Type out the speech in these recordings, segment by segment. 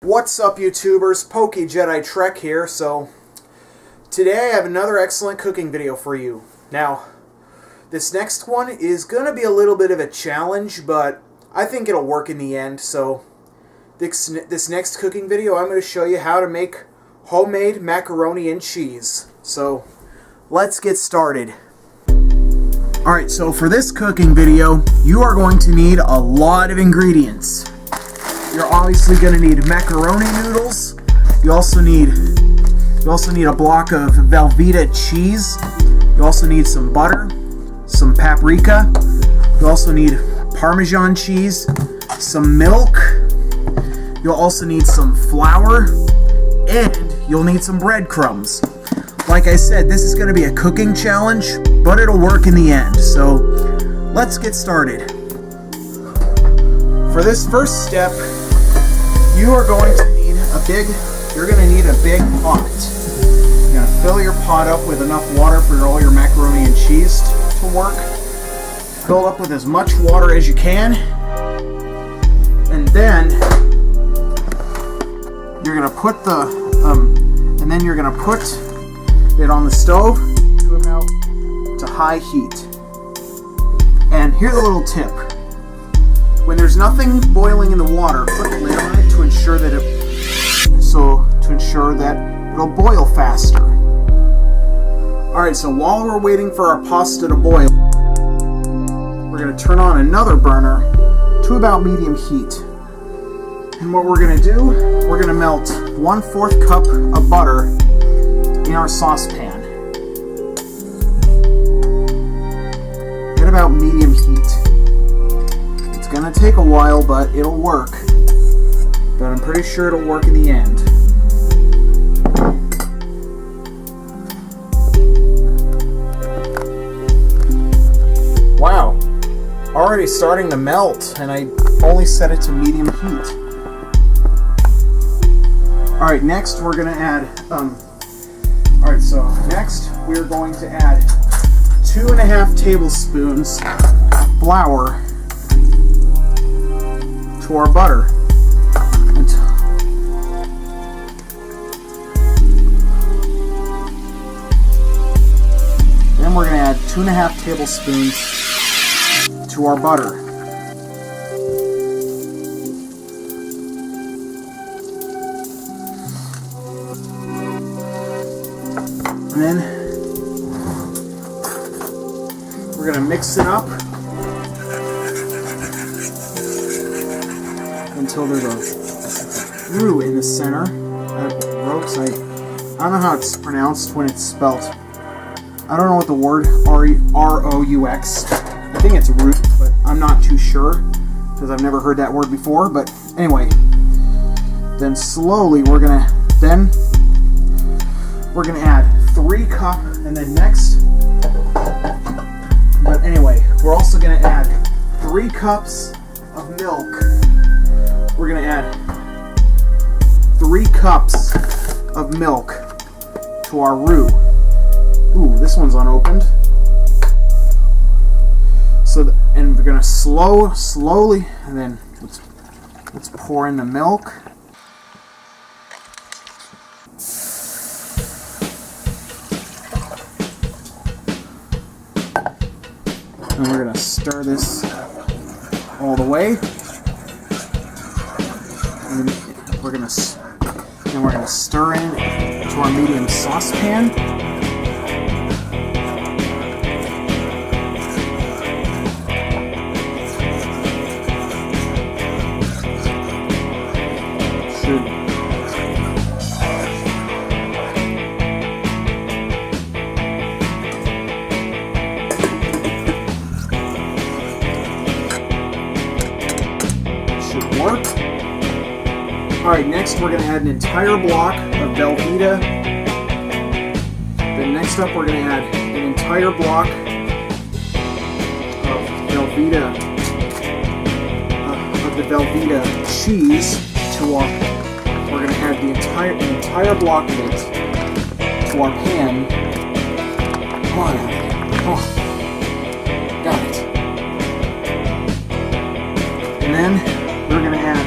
What's up, YouTubers? PokeJediTrek's here. So today I have another excellent cooking video for you. Now, this next one is going to be a little bit of a challenge, but I think it'll work in the end. So this next cooking video, I'm going to show you how to make homemade macaroni and cheese. So let's get started. Alright, so for this cooking video, you are going to need a lot of ingredients. You're obviously going to need macaroni noodles. You also need a block of Velveeta cheese. You also need some butter, some paprika. You also need Parmesan cheese, some milk. You'll also need some flour, and you'll need some breadcrumbs. Like I said, this is going to be a cooking challenge, but it'll work in the end. So let's get started. For this first step, you're going to need a big pot. You're going to fill your pot up with enough water for all your macaroni and cheese to work. Fill it up with as much water as you can, and then you're going to put it on the stove to high heat. And here's a little tip. When there's nothing boiling in the water, put the lid on it to ensure that it'll boil faster. Alright, so while we're waiting for our pasta to boil, we're going to turn on another burner to about medium heat. And what we're going to do, we're going to melt 1/4 cup of butter in our saucepan at about medium heat. It's going to take a while, but it'll work. But I'm pretty sure it'll work in the end. Wow, already starting to melt, and I only set it to medium heat. Alright, next we're going to add next we're going to add 2.5 tablespoons flour to our butter. Then we're going to add 2.5 tablespoons to our butter. And then we're going to mix it up until there's a roux in the center. I don't know how it's pronounced when it's spelled. I don't know what the word R-O-U-X. I think it's roux, but I'm not too sure because I've never heard that word before. But anyway, then slowly we're gonna add 3 cups, and then next. But anyway, we're also gonna add 3 cups of milk. We're gonna add 3 cups of milk to our roux. Ooh, this one's unopened. And we're gonna slowly, and then let's pour in the milk. And we're gonna stir this all the way. And then we're gonna stir in to our medium saucepan. Work. Alright, next we're going to add an entire block of Velveeta. Then next up we're going to add an entire block of the Velveeta cheese to our. We're going to add the entire block of it to our pan. Got it. And then we're going to add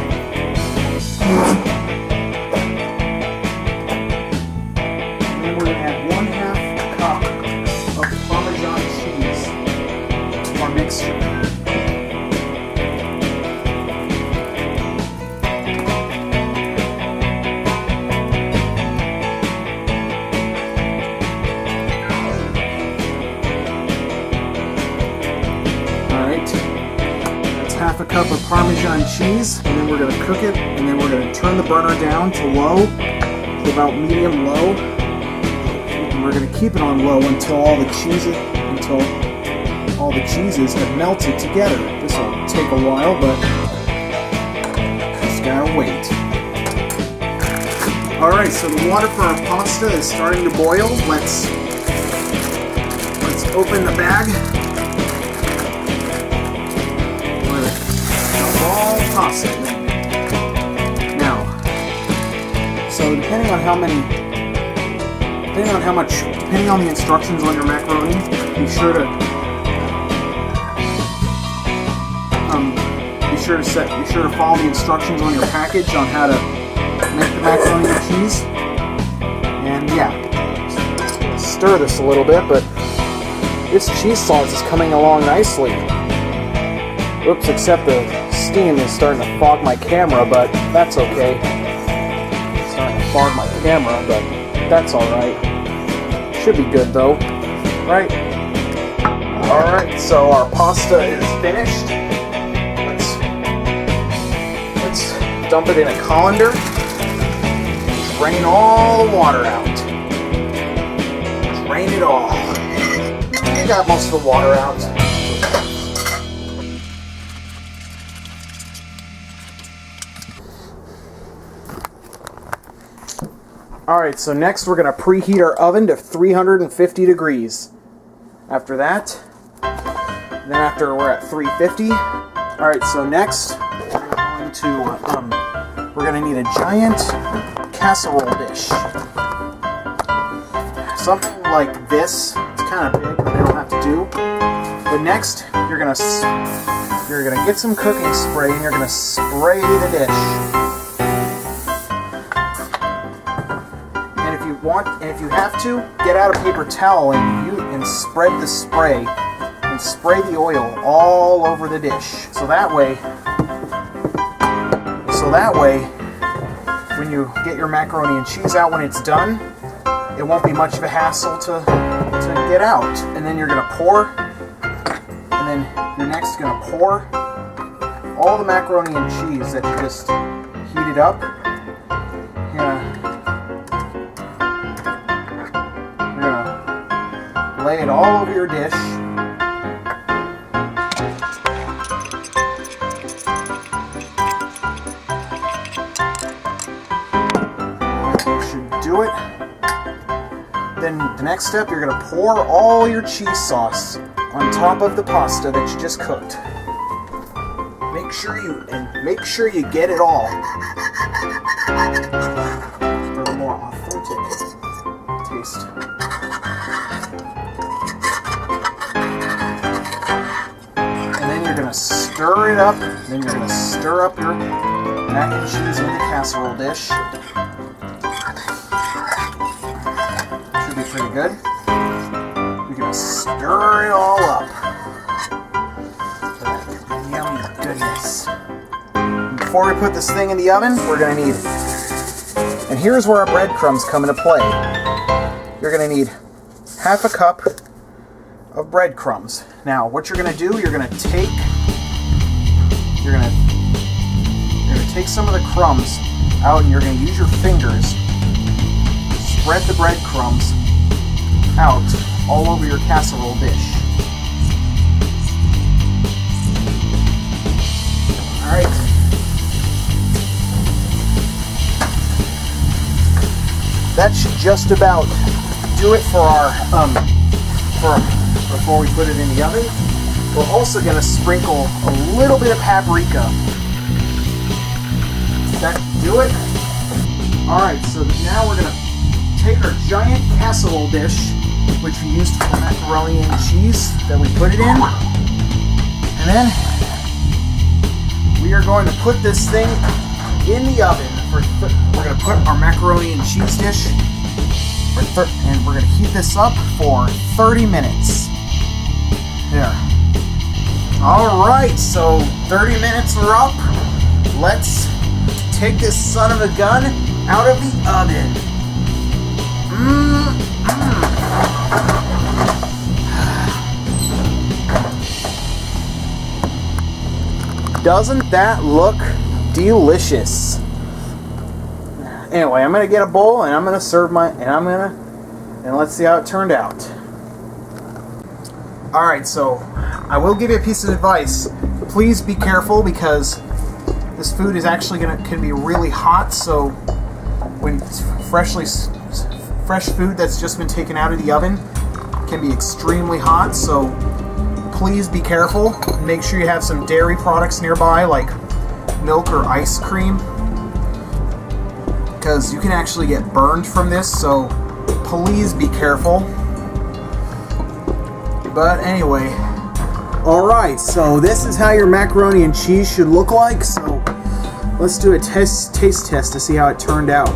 cup of Parmesan cheese, and then we're going to cook it, and then we're going to turn the burner down to low, to about medium low, and we're going to keep it on low until all the cheeses have melted together. This will take a while, but just gotta wait. Alright, so the water for our pasta is starting to boil. Let's open the bag. Dump all pasta in. Now, so depending on the instructions on your macaroni, be sure to follow the instructions on your package on how to make the macaroni and cheese. And yeah, stir this a little bit, but this cheese sauce is coming along nicely. Oops, except the steam is starting to fog my camera, but that's okay. It's starting to fog my camera, but that's alright. Should be good though, right? Alright, so our pasta is finished. Let's dump it in a colander. Drain all the water out. Drain it all. I got most of the water out. Alright, so next we're going to preheat our oven to 350 degrees. After that, then after we're at 350. Alright, so next we're going to need a giant casserole dish. Something like this. It's kind of big, but I don't have to do. But next, you're gonna get some cooking spray and you're gonna spray the dish. And if you have to, get out a paper towel and spread the spray and spray the oil all over the dish. So that way, when you get your macaroni and cheese out when it's done, it won't be much of a hassle to get out. And then you're gonna pour, and then you're next gonna pour all the macaroni and cheese that you just heated up. You're gonna lay it all over your dish. Do it. Then the next step, you're going to pour all your cheese sauce on top of the pasta that you just cooked. Make sure you get it all for the more authentic taste. And then you're going to stir it up. Then you're going to stir up your mac and cheese in the casserole dish. Pretty good. You're gonna stir it all up. Yummy goodness. And before we put this thing in the oven, we're gonna need, and here's where our breadcrumbs come into play. You're gonna need half a cup of breadcrumbs. Now, what you're gonna do, you're gonna take some of the crumbs out, and you're gonna use your fingers, spread the breadcrumbs out all over your casserole dish. Alright. That should just about do it for our before we put it in the oven. We're also going to sprinkle a little bit of paprika. That should do it. Alright, so now we're going to take our giant casserole dish, which we used for macaroni and cheese, that we put it in, and then we are going to put this thing in the oven. We're going to put our macaroni and cheese dish, and we're going to heat this up for 30 minutes. There. Alright, so 30 minutes are up. Let's take this son of a gun out of the oven. Doesn't that look delicious? Anyway, I'm gonna get a bowl and I'm gonna serve and let's see how it turned out. Alright, so I will give you a piece of advice. Please be careful because this food is actually can be really hot, so when fresh food that's just been taken out of the oven can be extremely hot, so please be careful. Make sure you have some dairy products nearby like milk or ice cream, because you can actually get burned from this, so please be careful. But anyway, alright, so this is how your macaroni and cheese should look like, so let's do a taste test to see how it turned out.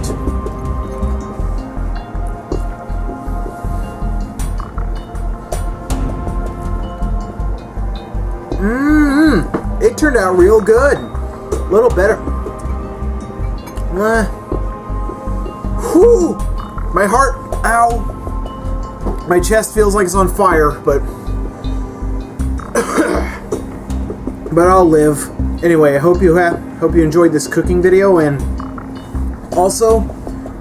It turned out real good. A little better. Whew! My heart, ow! My chest feels like it's on fire, but I'll live. Anyway, I hope you enjoyed this cooking video, and also,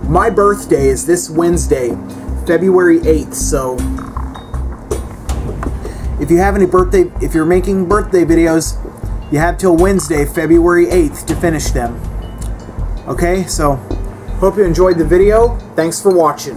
my birthday is this Wednesday, February 8th, so if you're making birthday videos, you have till Wednesday, February 8th to finish them. Okay, so hope you enjoyed the video. Thanks for watching.